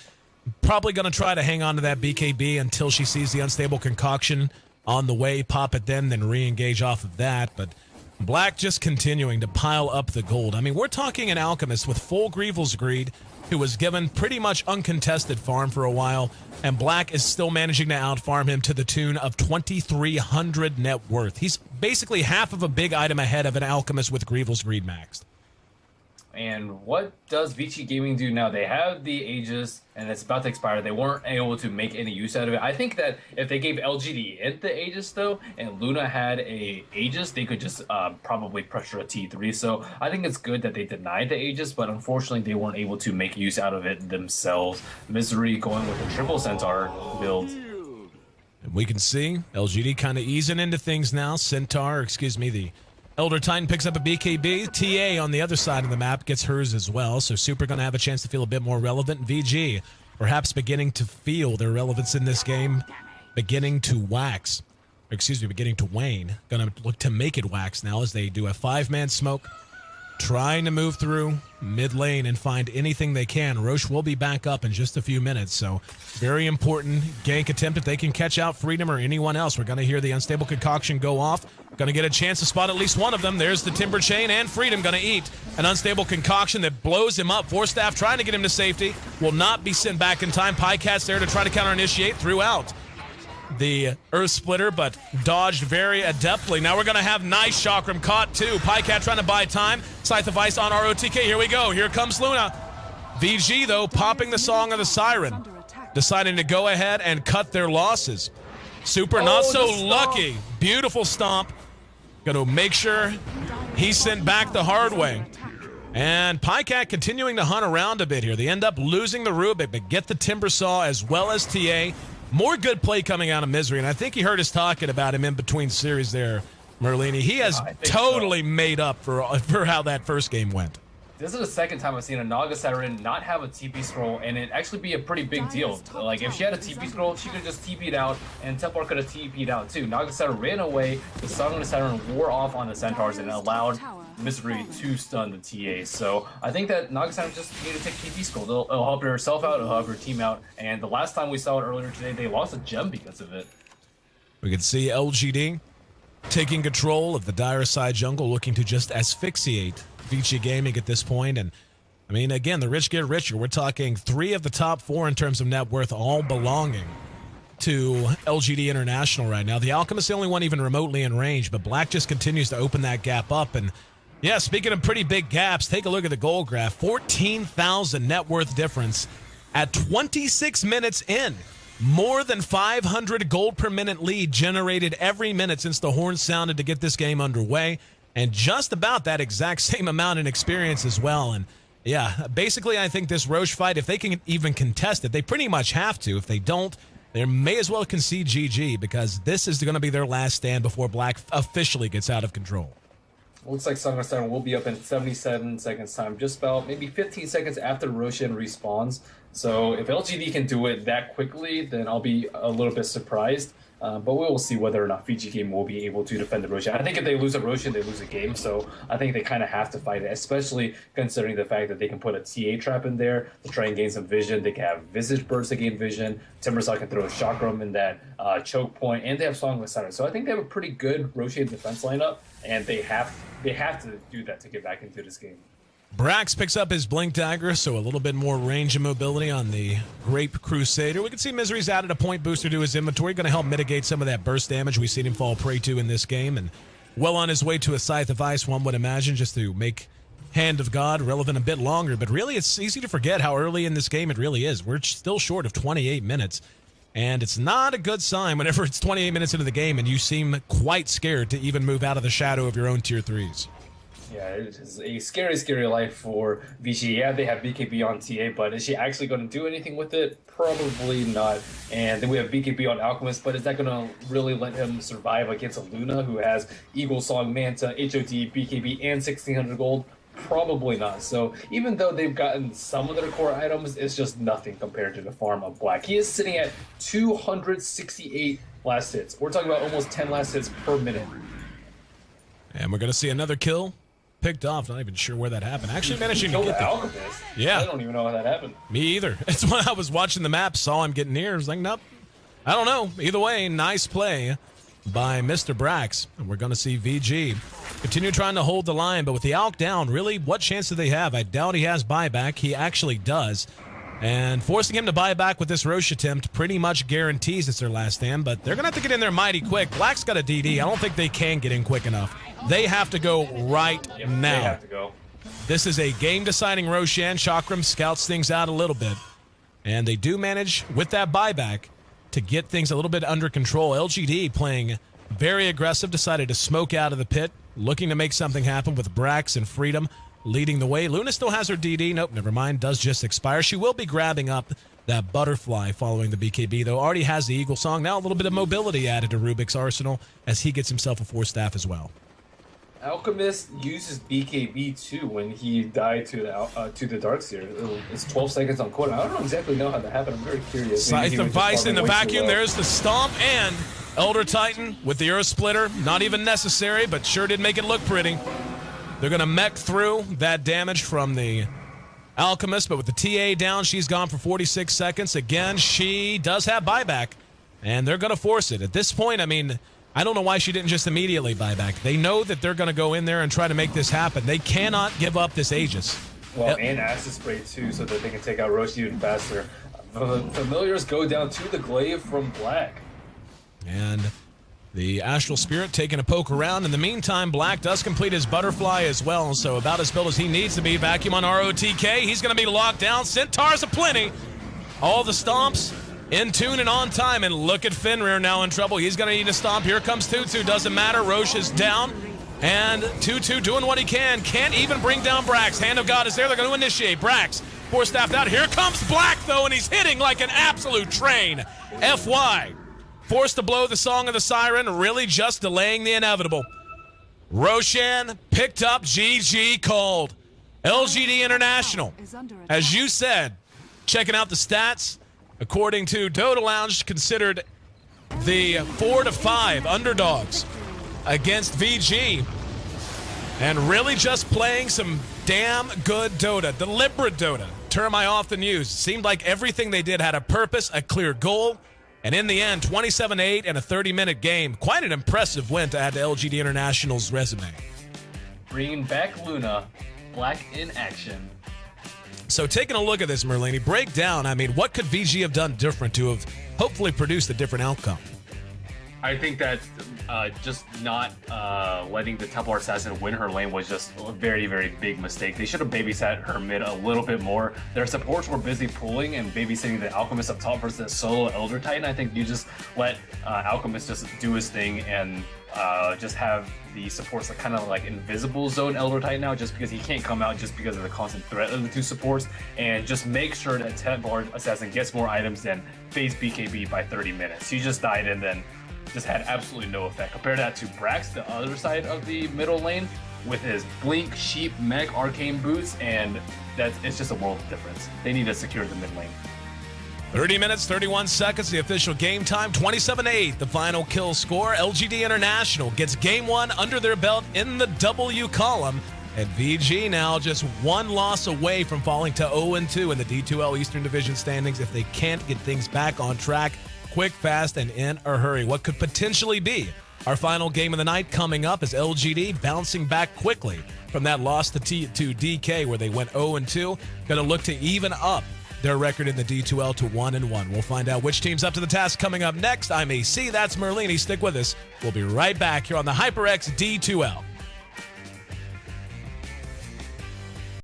A: probably going to try to hang on to that BKB until she sees the unstable concoction on the way, pop it then re-engage off of that. But Black just continuing to pile up the gold. I mean, we're talking an Alchemist with full Grievel's Greed, who was given pretty much uncontested farm for a while, and Black is still managing to outfarm him to the tune of 2,300 net worth. He's basically half of a big item ahead of an Alchemist with Grievel's Greed maxed.
B: And what does Vici Gaming do now? They have the Aegis, and it's about to expire. They weren't able to make any use out of it. I think that if they gave LGD.int the Aegis, though, and Luna had a Aegis, they could just probably pressure a T3. So I think it's good that they denied the Aegis, but unfortunately, they weren't able to make use out of it themselves. Misery going with a triple Centaur build.
A: And we can see LGD kind of easing into things now. The Elder Titan picks up a BKB. TA on the other side of the map gets hers as well. So Super going to have a chance to feel a bit more relevant. VG perhaps beginning to feel their relevance in this game, beginning to wane. Going to look to make it wax now as they do a 5-man smoke, trying to move through mid lane and find anything they can. Roche will be back up in just a few minutes, so very important gank attempt if they can catch out Freedom or anyone else. We're going to hear the Unstable Concoction go off. Going to get a chance to spot at least one of them. There's the Timber Chain, and Freedom going to eat an Unstable Concoction that blows him up. Force Staff trying to get him to safety. Will not be sent back in time. Pycat's there to try to counter-initiate throughout the Earth Splitter, but dodged very adeptly. Now we're going to have nice Chakram caught too. Pycat trying to buy time. Scythe of Ice on ROTK. Here we go. Here comes Luna. VG, though, popping the Song of the Siren, deciding to go ahead and cut their losses. Super not so lucky. Beautiful stomp. Going to make sure he's sent back the hard way. And Pycat continuing to hunt around a bit here. They end up losing the Rubik, but get the Timber Saw as well as TA. More good play coming out of Misery, and I think he heard us talking about him in between series there, Merlini. He has totally made up for how that first game went.
B: This is the second time I've seen a Naga Siren not have a TP scroll, and it actually be a pretty big deal. Like, if she had a TP scroll, she could just TP'd out, and Templar could have TP'd out too. Naga Siren ran away, the Song of the Siren wore off on the Centaurs, and allowed Misery to stun the TA. So I think that Naga Siren just needed to take TP scroll. It'll help herself out, it'll help her team out, and the last time we saw it earlier today, they lost a gem because of it.
A: We can see LGD taking control of the dire side jungle, looking to just asphyxiate Vici Gaming at this point. And I mean, again, the rich get richer. We're talking 3 of the top 4 in terms of net worth, all belonging to LGD International right now. The Alchemist is the only one even remotely in range, but Black just continues to open that gap up. And yeah, speaking of pretty big gaps, take a look at the goal graph. 14,000 net worth difference at 26 minutes in. More than 500 gold per minute lead generated every minute since the horn sounded to get this game underway. And just about that exact same amount in experience as well. And yeah, basically I think this Roche fight, if they can even contest it, they pretty much have to. If they don't, they may as well concede GG, because this is going to be their last stand before Black officially gets out of control.
B: Looks like Song of Siren will be up in 77 seconds time, just about maybe 15 seconds after Roshan respawns. So if LGD can do it that quickly, then I'll be a little bit surprised. But we will see whether or not Vici Game will be able to defend the Roshan. I think if they lose a Roshan, they lose a game. So I think they kind of have to fight it, especially considering the fact that they can put a TA trap in there to try and gain some vision. They can have Visage Burst to gain vision. Timbersaw can throw a Chakram in that choke point, and they have Song of the Siren. So I think they have a pretty good Roshan defense lineup, and they have to do that to get back into this game.
A: Brax picks up his Blink Dagger, so a little bit more range and mobility on the Grape Crusader. We can see Misery's added a point booster to his inventory, going to help mitigate some of that burst damage we've seen him fall prey to in this game, and well on his way to a Scythe of Ice, one would imagine, just to make Hand of God relevant a bit longer. But really, it's easy to forget how early in this game it really is. We're still short of 28 minutes, and it's not a good sign whenever it's 28 minutes into the game and you seem quite scared to even move out of the shadow of your own tier 3s.
B: Yeah, it is a scary, scary life for Vici. Yeah, they have BKB on TA, but is she actually going to do anything with it? Probably not. And then we have BKB on Alchemist, but is that going to really let him survive against a Luna who has Eagle Song, Manta, HOD, BKB, and 1600 gold? Probably not. So even though they've gotten some of their core items, it's just nothing compared to the farm of Black. He is sitting at 268 last hits. We're talking about almost 10 last hits per minute.
A: And we're going to see another kill picked off. Not even sure where that happened. Actually managing to get the
B: Alchemist.
A: Yeah.
B: I don't even know how that happened.
A: Me either. It's when I was watching the map, saw him getting near. I was like, nope. I don't know. Either way, nice play by Mr. Brax. And we're going to see VG continue trying to hold the line, but with the Alk down, really, what chance do they have? I doubt he has buyback. He actually does. And forcing him to buy back with this Roche attempt pretty much guarantees it's their last stand, but they're going to have to get in there mighty quick. Black's got a DD. I don't think they can get in quick enough. They have to go right now.
B: They have to go.
A: This is a game-deciding Roshan. Chakram scouts things out a little bit. And they do manage, with that buyback, to get things a little bit under control. LGD playing very aggressive, decided to smoke out of the pit, looking to make something happen with Brax and Freedom leading the way. Luna still has her DD. Nope, never mind. Does just expire. She will be grabbing up that butterfly following the BKB, though. Already has the Eagle Song. Now a little bit of mobility added to Rubik's arsenal as he gets himself a 4-staff as well.
B: Alchemist uses BKB too when he died to the Darkseer. It's 12 seconds on quota. I don't exactly know how that happened. I'm very curious.
A: Scythe of Vice in the vacuum. There's the stomp, and Elder Titan with the Earth Splitter. Not even necessary, but sure did make it look pretty. They're going to mech through that damage from the Alchemist, but with the TA down, she's gone for 46 seconds. Again, she does have buyback, and they're going to force it. At this point, I mean, I don't know why she didn't just immediately buy back. They know that they're going to go in there and try to make this happen. They cannot give up this Aegis.
B: Well, and Acid Spray too, so that they can take out Roshi even faster. Familiars go down to the glaive from Black.
A: And the Astral Spirit taking a poke around. In the meantime, Black does complete his butterfly as well, so about as built as he needs to be. Vacuum on ROTK. He's going to be locked down. Centaurs aplenty. All the stomps in tune and on time, and look at Fenrir now in trouble. He's going to need a stomp. Here comes Tutu. Doesn't matter. Roche is down, and Tutu doing what he can. Can't even bring down Brax. Hand of God is there. They're going to initiate. Brax, 4-staffed out. Here comes Black, though, and he's hitting like an absolute train. FY. Forced to blow the Song of the Siren, really just delaying the inevitable. Roshan picked up, GG called. LGD International, as you said, checking out the stats, according to Dota Lounge, considered the 4-5 underdogs against VG, and really just playing some damn good Dota, deliberate Dota, term I often use. Seemed like everything they did had a purpose, a clear goal, and in the end, 27-8 and a 30-minute game. Quite an impressive win to add to LGD International's resume.
B: Bringing back Luna, Black in action.
A: So taking a look at this, Merlini, break down, I mean, what could VG have done different to have hopefully produced a different outcome?
B: I think that just not letting the Templar Assassin win her lane was just a very, very big mistake. They should have babysat her mid a little bit more. Their supports were busy pulling and babysitting the Alchemist up top versus the solo Elder Titan. I think you just let Alchemist just do his thing and just have the supports like kind of like invisible zone Elder Titan now, just because he can't come out just because of the constant threat of the two supports, and just make sure that Templar Assassin gets more items than phase BKB by 30 minutes. He just died and then just had absolutely no effect. Compare that to Brax, the other side of the middle lane, with his Blink, Sheep, Mech, Arcane Boots, and it's just a world of difference. They need to secure the mid lane.
A: 30 minutes, 31 seconds, the official game time, 27-8, the final kill score. LGD International gets game one under their belt in the W column, and VG now just one loss away from falling to 0-2 in the D2L Eastern Division standings if they can't get things back on track quick, fast, and in a hurry. What could potentially be our final game of the night coming up is LGD bouncing back quickly from that loss to DK where they went 0-2. Going to look to even up their record in the D2L to 1-1. We'll find out which team's up to the task coming up next. I'm AC, that's Merlini. Stick with us. We'll be right back here on the HyperX D2L.